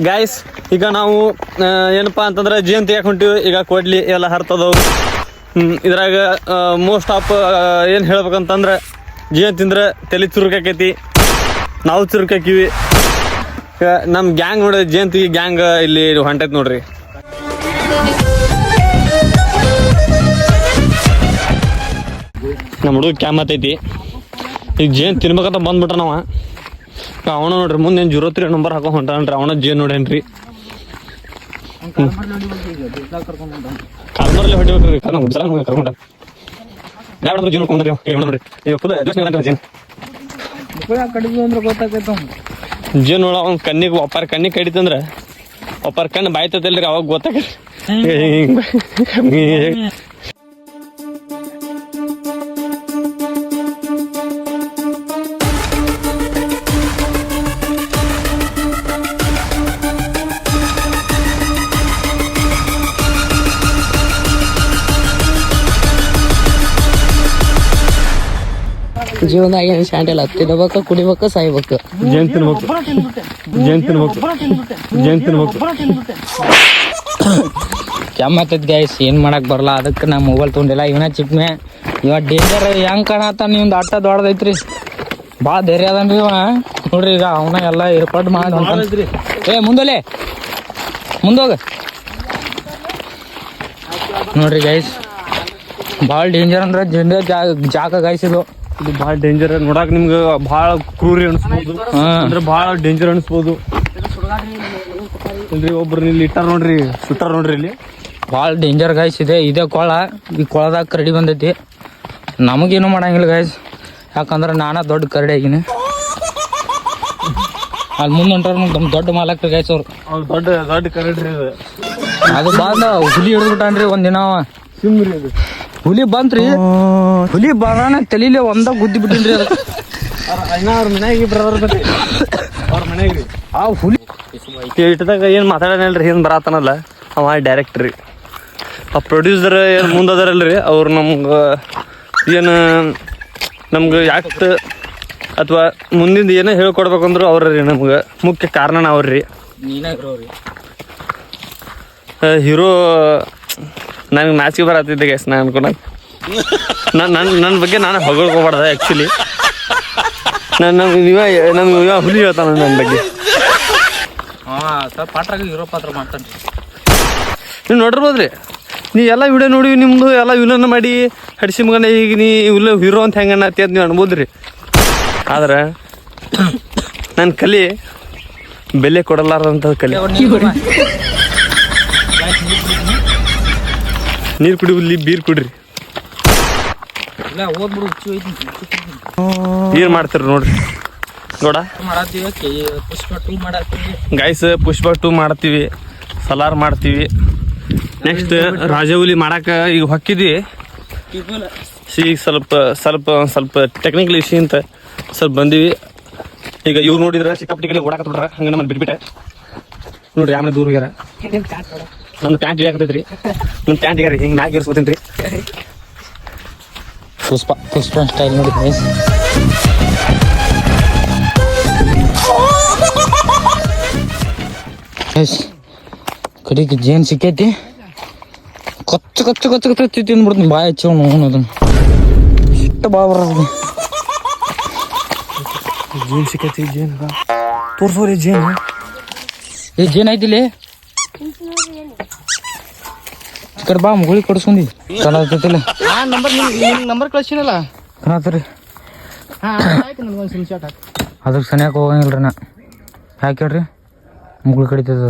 Guys ಈಗ ನಾವು ಏನಪ್ಪಾ ಅಂತಂದ್ರೆ ಜೇನ್ ತೆಗಿಯಕ್ ಹೊಂಟಿವಿ. ಈಗ ಕೊಡ್ಲಿ ಎಲ್ಲ ಹರ್ತದವು. ಇದ್ರಾಗ ಮೋಸ್ಟ್ ಆಫ್ ಏನು ಹೇಳ್ಬೇಕಂತಂದ್ರೆ ಜೇನ್ ತಿಂದ್ರೆ ತಲೆ ಚುರುಕಾಕೈತಿ, ನಾವು ಚುರುಕಾಕಿವಿ. ನಮ್ಮ ಗ್ಯಾಂಗ್ ನೋಡಿ ಜೇನ್ ತೆಗಿ ಗ್ಯಾಂಗ್ ಇಲ್ಲಿ ಹೊಂಟೈತಿ ನೋಡ್ರಿ. ನಮ್ಮ ಹುಡುಗ ಕ್ಯಾಮತ್ತೈತಿ. ಈಗ ಜೇನ್ ತಿನ್ಬೇಕಂತ ಬಂದ್ಬಿಟ್ರ ನಾವ. ಅವನ ನೋಡ್ರಿ ಮುಂದೆ 03 ನಂಬರ್ ಹಾಕೋ ಹೊಂಟಾನ್ರಿ. ಅವನ ಜೇನ್ ನೋಡೇನ್ರಿ. ಕಾಲ್ಮರಲ್ಲಿ ಹೊಡಿಬೇಕ್ರಿ ಕರ್ಕೊಂಡ ಜೇನ್ ನೋಡ್ಕೊಂಡ್ರಿ. ಜೇನ್ ನೋಡ ಅವ್ನ ಕಣ್ಣಿಗೆ ಒಪ್ಪಾರ ಕಣ್ಣಿಗೆ ಕಡಿತಂದ್ರ ಒಪ್ಪಾರ ಕಣ್ಣು ಬಾಯ್ತೈತಲ್ರಿ ಅವಾಗ ಗೊತ್ತಾಗ. ಜೀವನದಾಗ ಏನು ಶಾಂಟಿಲ್ಲ. ತಿನ್ಬೇಕು, ಕುಡಿಬೇಕು, ಸಾಯ್ಬೇಕು. ಜೇನ್ ತಿನ್ಬೇಕು, ಜೇನ್ ತಿನ್ಬೇಕು, ಜೇನ್ ತಿನ್ಬೇಕು. ಕೆಮ್ಮತ್ತೈತಿ ಗೈಸ್, ಏನ್ ಮಾಡಕ್ ಬರಲ್ಲ. ಅದಕ್ಕೆ ನಾ ಮೊಬೈಲ್ ತೊಗೊಂಡಿಲ್ಲ. ಇವನ ಚಿಕ್ಮೆ, ಇವ ಡೇಂಜರ್ ಹೆಂಗ್ ಕಾಣತ್ತ. ನಿಮ್ದು ಅಟ್ಟ ದೊಡ್ಡದೈತ್ರಿ, ಭಾಳ ಧೈರ್ಯ ಅದನ್ರಿ ಇವ. ನೋಡ್ರಿ ಈಗ ಅವನ ಎಲ್ಲ ಏರ್ಪಾಡು ಮಾಡಿ ಮುಂದೋಲೆ ಮುಂದೋಗ ನೋಡ್ರಿ ಗೈಸ್. ಭಾಳ ಡೇಂಜರ್ ಅಂದ್ರೆ ಜಾಗ ಗೈಸ್. ಇದು ಭಾಳ ಡೇಂಜರ್ ನೋಡಕ್ ನಿಮ್ಗೆ ಭಾಳ ಕ್ರೂರಿ ಅನಿಸ್ಬೋದು, ಅಂದ್ರೆ ಭಾಳ ಡೇಂಜರ್ ಅನಿಸ್ಬೋದು. ಇಲ್ರಿ ಒಬ್ರು ಇಲ್ಲಿ ಇಟ್ಟಾರ ನೋಡ್ರಿ, ಸುಟ್ಟಾರ ನೋಡ್ರಿ ಇಲ್ಲಿ. ಭಾಳ ಡೇಂಜರ್ ಗೈಸ್ ಇದೆ. ಇದೇ ಕೊಳ, ಈ ಕೊಳದಾಗ ಕರಡಿ ಬಂದೈತಿ. ನಮಗೇನು ಮಾಡಂಗಿಲ್ಲ ಗೈಸ್, ಯಾಕಂದ್ರೆ ನಾನಾ ದೊಡ್ಡ ಕರಡಿ ಆಗಿನಿ. ಅಲ್ಲಿ ಮುಂದೆ ಹೊಂಟಾರ ನಮ್ಮ ದೊಡ್ಡ ಮಾಲಕ್ರಿ ಗೈಸ್ ಅವ್ರು. ದೊಡ್ಡ ದೊಡ್ಡ ಕರಡಿ ಅದು ಬಂದ ಹುಲಿ ಹಿಡಿದ್ಬಿಟ್ಟಾನ್ರಿ ಒಂದಿನ. ಸಿಮ್ರಿ ಅದು ಹುಲಿ ಬಂತ್ರಿ, ಹುಲಿ ಬರಾನ ತಲೀಲಿ ಒಂದ ಗುದ್ದಿ ಬಿಟ್ಟಿನ್ರಿ. ಅದಕ್ಕೆ ಅವ್ರ ಮನ್ಯಾಗ ಬ್ರದರ್ ಅವ್ರ ಮನ್ಯಾಗ್ರಿ ಆ ಹುಲಿ ಇಟ್ಟದಾಗ ಏನು ಮಾತಾಡೋನಲ್ರಿ, ಏನು ಬರತ್ತಾನಲ್ಲ ಅವ ಡೈರೆಕ್ಟ್ರಿ. ಆ ಪ್ರೊಡ್ಯೂಸರ್ ಏನು ಮುಂದದಾರಲ್ರಿ ಅವ್ರು ಏನು ನಮ್ಗೆ ಆ್ಯಕ್ಟ್ ಅಥವಾ ಮುಂದಿಂದ ಏನೋ ಹೇಳ್ಕೊಡ್ಬೇಕಂದ್ರು ಅವ್ರಿ ನಮ್ಗೆ ಮುಖ್ಯ ಕಾರಣ ಅವ್ರಿ. ಹೀರೋ ನನಗೆ ನಾಚಿಕೆ ಬರತ್ತಿದ್ದೆ ಗೈಸ್. ನಾನು ಅನ್ಕೊಂಡಾಗ ನನ್ನ ಬಗ್ಗೆ ನಾನು ಹೊಗಳ್ಕೊಬಾರ್ದ ಆ್ಯಕ್ಚುಲಿ. ನಮ್ಗೆ ಇವ ಹುಲಿ ಹೇಳ್ತಾನ ನನ್ನ ಬಗ್ಗೆ. ಹೀರೋ ಪಾತ್ರ ಮಾಡ್ತಾನೆ. ನೀವು ನೋಡಿರ್ಬೋದ್ರಿ, ನೀ ಎಲ್ಲ ವಿಡಿಯೋ ನೋಡಿ ನಿಮ್ಮದು ಎಲ್ಲ ವಿಲನ್ ಮಾಡಿ ಹಡಿಸಿ ಮಗನ ಈಗ ನೀ ಇಲ್ಲ ಹೀರೋ ಅಂತ ಹೆಂಗೆ ಅನ್ನತ್ತಿ ಅಂತ ನೀವು ಅನ್ಬೋದ್ರಿ. ಆದ್ರೆ ನನ್ನ ಕಲಿ ಬೆಲೆ ಕೊಡಲಾರಂಥ ಕಲಿ. ನೀರು ಕುಡಿಬಲ್ಲಿ ಬೀರ್ ಕುಡ್ರಿ. ಏನ್ ಮಾಡ್ತೀರಿ ನೋಡ್ರಿ ನೋಡ ಗೈಸ್. ಪುಷ್ಪ 2 ಮಾಡ್ತೀವಿ, ಸಲಾರ್ ಮಾಡ್ತೀವಿ. ನೆಕ್ಸ್ಟ್ ರಾಜವಲಿ ಮಾಡಾಕ ಈಗ ಹೊಕ್ಕಿದ್ವಿ. ಈಗ ಸ್ವಲ್ಪ ಟೆಕ್ನಿಕಲ್ ಇಶ್ಯೂ ಅಂತ ಸ್ವಲ್ಪ ಬಂದೀವಿ. ಈಗ ಇವ್ರು ನೋಡಿದ್ರೆ ಸಿಕ್ಕಾಪಟ್ಟಿ ಕಡೆ ಓಡಾಕತ್ಬಿಟ್ರ. ಹಂಗೆ ನಮ್ಮಲ್ಲಿ ಬಿಟ್ಬಿಟ್ಟೆ ನೋಡ್ರಿ. ಆಮೇಲೆ ದೂರ ಹೋಗ್ಯಾರ. ನನ್ನ ಪ್ಯಾಂಟ್ ಇಳಿಯಾಕತೈತ್ರಿ, ನನ್ನ ಪ್ಯಾಂಟ್ ಈಗ ಹಿಂಗೆ ಮ್ಯಾಗ ಇರ್ಸ್ಕೊತೀನಿ ರೀ. ಪುಷ್ಪ ಸ್ಟೈಲ್ ನೋಡಿ ಗೈಸ್. ಕಡೆಗೆ ಜೇನ್ ಸಿಕ್ಕೈತಿ. ಕಚ್ಚ ಕಚ್ಚ ಕಚ್ಚ ಕಚ್ಚ ತಿಂದ್ಬಿಡ್ತೀನಿ. ಬಾಯ್ ಹಚ್ಚವ್ ನೋವು ಅದನ್ನ ಇಷ್ಟ ಬಾ ಬರೋದು. ಜೇನ್ ಸಿಕ್ಕೈತಿ. ಜೇನ್ ತೋರ್ಸೋರಿ ಜೇನ್. ಏ ಜೇನ್ ಐತಿಲಿ ಕಡೆ ಬಾ ಮುಗುಳಿ ಕೊಡ್ಸ್ಕೊಂಡಿ. ಚೆನ್ನಾಗ್ತೈತಿಲ್ಲ ನಂಬರ್ ಕಳ್ಸಿನಲ್ಲ ಕಾಣತ್ರಿ. ಅದಕ್ಕೆ ಸನಿಯಾಕ ಹೋಗಂಗಿಲ್ರಿ ನಾ. ಯಾಕೆ ಹೇಳ್ರಿ, ಮುಗುಳಿ ಕಡಿತದ.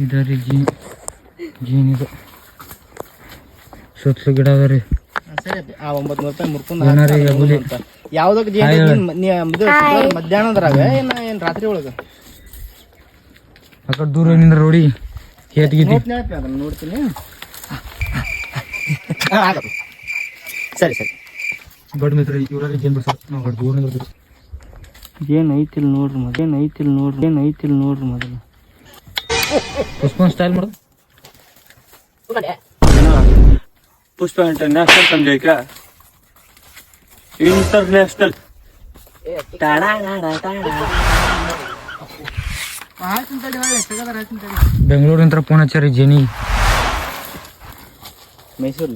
ಇದರಿ ಜೀನ್ ಇದು ಸುತ್ತಲೂ ಗಿಡ ಅದ ರೀ. 900 ರೂಪಾಯಿ ಮುರ್ಕೊಂಡ್ ಯಾವ್ದಕ್ಕೆ ಮಧ್ಯಾಹ್ನದ್ರಾಗ ಏನ್ ರಾತ್ರಿ ಒಳಗ ಆ ಕಡೆ ದೂರ ನಿಂದ್ರ ರೋಡಿ ಹೇತ್ಗಿದ್ದಿ ನೋಡ್ತೀನಿ. ಸರಿ ಸರಿ ದೊಡ್ಡ ಮಿತ್ರ ಇವ್ರಲ್ಲಿ ಜೇನ್ ಬಿಡ್ಸರ್ ನಾವು ದೂರ ನಿಂದ್ರ ಏನ್ ಐತಿಲ್ ನೋಡ್ರಿ ಮೊದಲು. ಏನ್ ಐತಿಲ್ ನೋಡ್ರಿ ಮೊದಲು. ಪುಷ್ಪನ್ ಸ್ಟೈಲ್ ಮಾಡೋದು पुष्पा इंटरनेशनल समझे क्या इंटरनेशनल ಬೆಂಗಳೂರಿಂದ ಫೋನ್ ಹಚ್ಚಾರಿ ಜೇನಿ ಮೈಸೂರು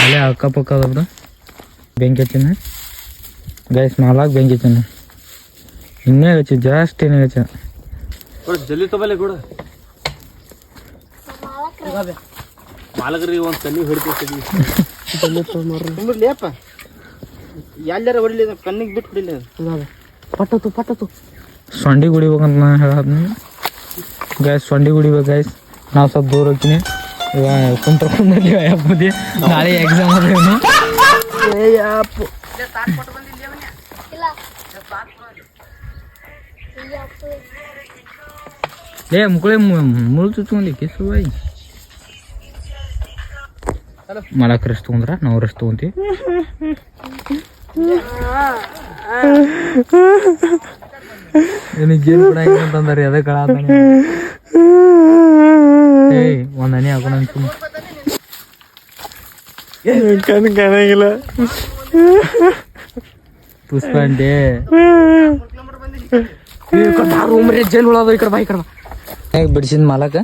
ಅಲ್ಲೇ ಅಕ್ಕಪಕ್ಕ ಅದ ಬೆಂಕಿ ಹಚ್ಚಿನ ಗೈಸ್ 4 ಬೆಂಕಿ ಹಚ್ಚಿನ ಇನ್ನೇ ಹಚ್ಚಿ ಜಾಸ್ತಿ ಏನೇ ಹಚ್ಚ ಜಲ್ದಿ ತಗೊಳ್ಳಿ ಕೂಡ ಮಾಲಕರಿಗೆ ಒಂದು ಕಣ್ಣಿ ಹೊಡಿತೀವಿ ಲೇಪ ಎಲ್ಲಾರ ಹೊಡಿಲಿ ಕಣ್ಣಿಗೆ ಬಿಟ್ಟು ಹೊಡಿಲಿ ಪಟ್ಟತು ಸೊಂಡಿ ಗುಡಿಬೇಕಂತ ನಾ ಹೇಳದ್ನಿ ಗೈಸ್ ಸೊಂಡಿ ಗುಡಿಬೇಕು ಗೈಸ್ ನಾವು ಸ್ವಲ್ಪ ದೂರ ಹೋಗ್ತೀನಿ ಇವಾಗ ಕುಂತ್ಕೊಂಡಲ್ಲಿ ಹಬ್ಬದಿ ನಾಳೆ ಎಕ್ಸಾಮ್ ಅದೇನು ಏ ಮುಕ್ಕಳೆ ಮುಳು ಚುಚ್ಕೊಂಡಿ ಕಿಸು ಬಾಯಿ ಮಲಕ್ ರಸ್ ತಗೊಂಡ್ರ ನಾವು ರಸ್ ತಗೊಂತೀವಿ ಏನಿಗೇನು ಕೂಡ ಅಂತಂದ್ರಿ ಅದೇ ಕಳ ಏಯ್ ಒಂದ್ ಹನಿ ಹಾಕೋಣ ಕಣ್ ಕಾಣಂಗಿಲ್ಲ ಪುಷ್ಪ ಅಂಡೆ ಜೈಲ್ ಉಳೋದು ಈ ಕಡೆ ಬಾ ಈ ಕಡೆ ಹೇಗೆ ಬಿಡಿಸಿದ ಮಾಲಕ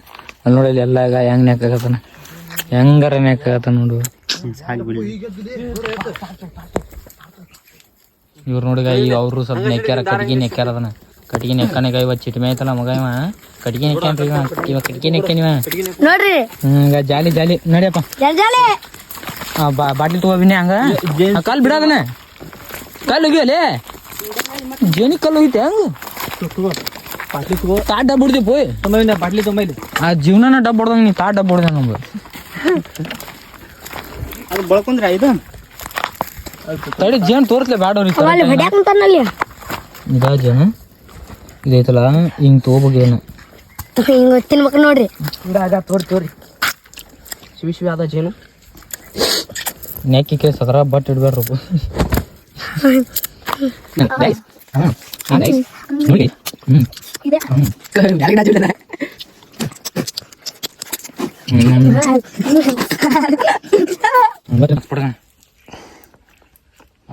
ಅಲ್ಲಿ ನೋಡಿ ಎಲ್ಲ ಈಗ ಹೆಂಗ್ ನೆಕ್ಕಾಗತ್ತಾನ ಹೆಂಗಾರ ನೆಕ್ಕಾಗತ್ತ ನೋಡು ಇವ್ರು ನೋಡಿ ಈಗ ಅವರು ಸ್ವಲ್ಪ ನೆಕ್ಕ್ಯಾರ ನೆಕ್ಕ್ಯಾರ ಅದನ್ನ ಕಟ್ಟಿಗೆ ನೆಕ್ಕನೆ ಇವ ಚಿಟ್ಮೆ ಐತಲ್ಲ ಮಗ ಇವ ಕಟ್ಟಿಗೆ ನೆಕ್ಕ್ಯಾನ್ರಿ ಇವ ಕಟ್ಟಿಗೆ ನೆಕ್ಕ್ಯಾನಿವ ನೋಡ್ರಿ ಈಗ ಜಾಲಿ ನಡಿಯಪ್ಪ ಬಾಟ್ಲಿ ತಗೋಬಿನಿ ಹಂಗ ಕಾಲ್ ಬಿಡೋದನ ಕಾಲ್ ಹೋಗಿಯಲ್ಲೇ ಜೇನಿ ಕಲ್ಲು ಹೋಗಿತ್ತೆ ಹಂಗ ತಾ ಡಬ್ ಹೊಡ್ದಿ ಪೋಯ್ ಬಾಟ್ಲಿ ತೊಂಬೈಲಿ ಆ ಜೀವನನ ಡಬ್ ಹೊಡ್ದಂಗ ನೀ ತಾ ಡಬ್ ಹೊಡ್ದೆ ನಮ್ಗೆ ಅದು ಬಳಕೊಂಡ್ರೆ ಇದು ತಡಿ ಜೇನ್ ತೋರ್ಸ್ಲೆ ಬ್ಯಾಡವ್ರಿ ಇದಾ ಜೇನು ಇದೈತಲ್ಲ ಹಿಂಗ್ ತಗೋಬೇಕೇನು ಹಿಂಗ ತಿನ್ಬೇಕು ನೋಡ್ರಿ ತೋರಿ ಶಿವಿ ಆದ ಜೇನು ನೆಕ್ಕಿಕೆ ಸದರ ಬಟ್ ಇಡ್ಬೇಡ್ರಪ್ಪ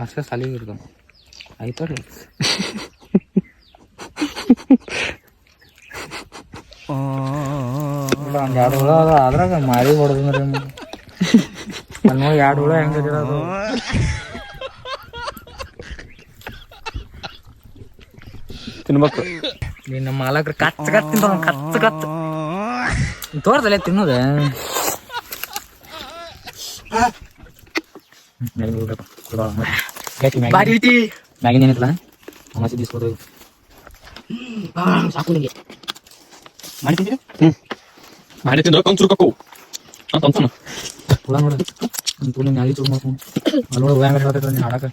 ಅಷ್ಟೇ ಸಾಲಿಗೆ ಇರ್ತಾವ ಆಯ್ತು ರೀ ಒಂದು 2 ಹುಳ ಅದ ಅದ್ರಾಗ ಮಾರಿ ಹೊಡೆದ್ರಿ ನೋಡಿ 2 ಹುಳ ಹೆಂಗದಿರೋದು ತಿನ್ಬೇಕು ನೀನು ನಮ್ಮ ಮಾಲಕ್ರು ಕಚ್ಚ ತಿಂತ ಕಚ್ಚ ತೋರ್ಸಲ್ಲ ತಿನ್ನೋದ ಮ್ಯಾಗಿನ ಏನಿಲ್ಲ ಮಸಿ ದಿಸ್ಬೋದು ಸಾಕು ನಿಮಗೆ ಮಾಡಿ ತಿಂದ್ರೆ ಕೊಂಚುರ್ಕೋ ಅಂತ ಹುಳ ನೋಡ ತುಳಿ ಮ್ಯಾಗಿ ತುಳು ಮಾಡ್ಕೊಂಡು ಅಲ್ಲಿ ನೋಡ ವ್ಯಾಂಗ ಹೇಳ್ತೈತೆ ನೀನು ಹಾಡಕ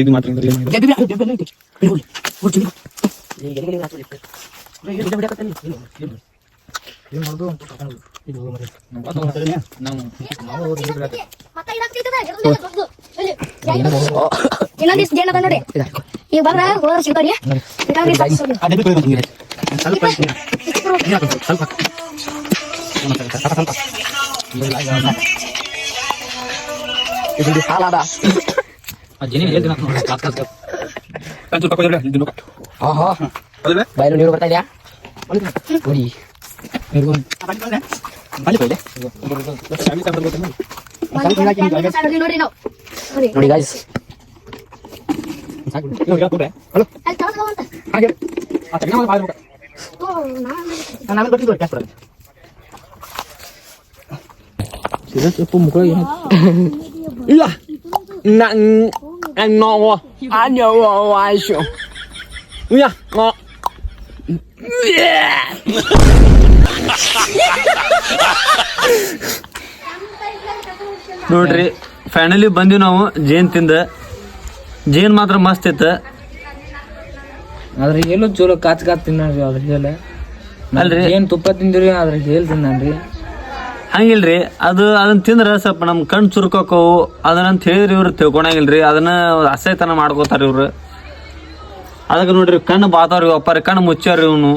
ಇದು ಮಾತ್ರ ಇನ್ನೊಂದಿಷ್ಟು ಜೇನ ನೋಡಿ ಈಗ ಬಂದ್ರ ಹೋದ್ರ ಸಿಗ್ತಾವ್ರಿ ಹಾಲಾದ ಬಯಲು ನೀರು ಬರ್ತಾ ಇದೆಯಾ ನೋಡಿ ನಾವು ನೋಡಿ ಗಾಯ್ಸ್ ಮುಖ ಇಲ್ಲ no año ayo ya no ನೋಡ್ರಿ ಫೈನಲಿ ಬಂದಿವಿ ನಾವು ಜೇನ್ ತಿಂದ ಜೇನ್ ಮಾತ್ರ ಮಸ್ತ್ ಇತ್ತು ಅದ್ರ ಹೇಳು ಚಲೋ ಕಾಚ್ ತಿನ್ನಲ್ರಿ ಅದ್ರ ಹೇಳ ಅಲ್ರಿ ಏನ್ ತುಪ್ಪ ತಿಂದಿರಿ ಅದ್ರ ಹೇಲ್ ತಿನ್ನಲ್ರಿ ಹಂಗಿಲ್ರಿ ಅದನ್ನ ತಿಂದ್ರ ಸ್ವಲ್ಪ ನಮ್ ಕಣ್ ಚುರುಕೋಕವು ಅದನ್ನಂತ ಹೇಳಿರಿ ಇವ್ರು ತಿಳ್ಕೊಳಂಗಿಲ್ರಿ ಅದನ್ನ ಅಸಹ್ಯತನ ಮಾಡ್ಕೋತಾರ ಇವ್ರು ಅದಕ್ಕೆ ನೋಡ್ರಿ ಕಣ್ಣು ಬಾತಾವ್ರಿ ಒಪ್ಪಾರಿ ಕಣ್ಣು ಮುಚ್ಚಾರಿ ಇವನು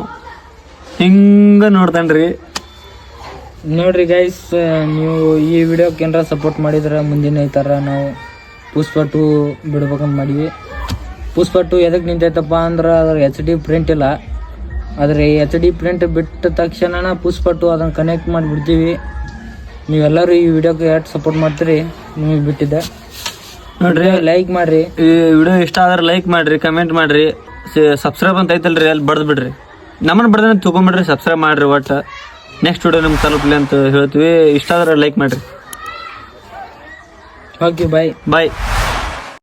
ಹಿಂಗ ನೋಡ್ತಾನ್ರಿ ನೋಡ್ರಿ ಗೈಸ್, ನೀವು ಈ ವಿಡಿಯೋಕ್ಕೆ ಏನಾರ ಸಪೋರ್ಟ್ ಮಾಡಿದ್ರೆ ಮುಂದಿನ ಈ ಥರ ನಾವು ಪುಷ್ಪ 2 ಬಿಡ್ಬೇಕಂತ ಮಾಡೀವಿ. ಪುಷ್ಪ 2 ಎದಕ್ಕೆ ನಿಂತೈತಪ್ಪ ಅಂದ್ರೆ ಅದ್ರ HD ಪ್ರಿಂಟ್ ಇಲ್ಲ. ಆದರೆ HD ಪ್ರಿಂಟ್ ಬಿಟ್ಟ ತಕ್ಷಣ ಪುಷ್ಪ 2 ಅದನ್ನು ಕನೆಕ್ಟ್ ಮಾಡಿಬಿಡ್ತೀವಿ. ನೀವೆಲ್ಲರೂ ಈ ವಿಡಿಯೋಗೆ ಎಷ್ಟು ಸಪೋರ್ಟ್ ಮಾಡ್ತೀರಿ ನಿಮಗೆ ಬಿಟ್ಟಿದ್ದೆ. ನೋಡ್ರಿ, ಲೈಕ್ ಮಾಡ್ರಿ. ಈ ವಿಡಿಯೋ ಇಷ್ಟ ಆದ್ರೆ ಲೈಕ್ ಮಾಡ್ರಿ, ಕಮೆಂಟ್ ಮಾಡ್ರಿ, ಸಬ್ಸ್ಕ್ರೈಬ್ ಅಂತ ಐತಲ್ರಿ ಅಲ್ಲಿ ಬಡ್ದು ಬಿಡ್ರಿ. ನಮ್ಮನ್ನು ಬಡ್ದ ತೊಗೊಂಬಿಡ್ರಿ, ಸಬ್ಸ್ಕ್ರೈಬ್ ಮಾಡ್ರಿ. ಒಟ್ಟು ನೆಕ್ಸ್ಟ್ ವಿಡಿಯೋ ನಿಮ್ಗೆ ತಲುಪಲಿ ಅಂತ ಹೇಳ್ತೀವಿ. ಇಷ್ಟ ಆದ್ರೆ ಲೈಕ್ ಮಾಡ್ರಿ. ಓಕೆ, ಬಾಯ್.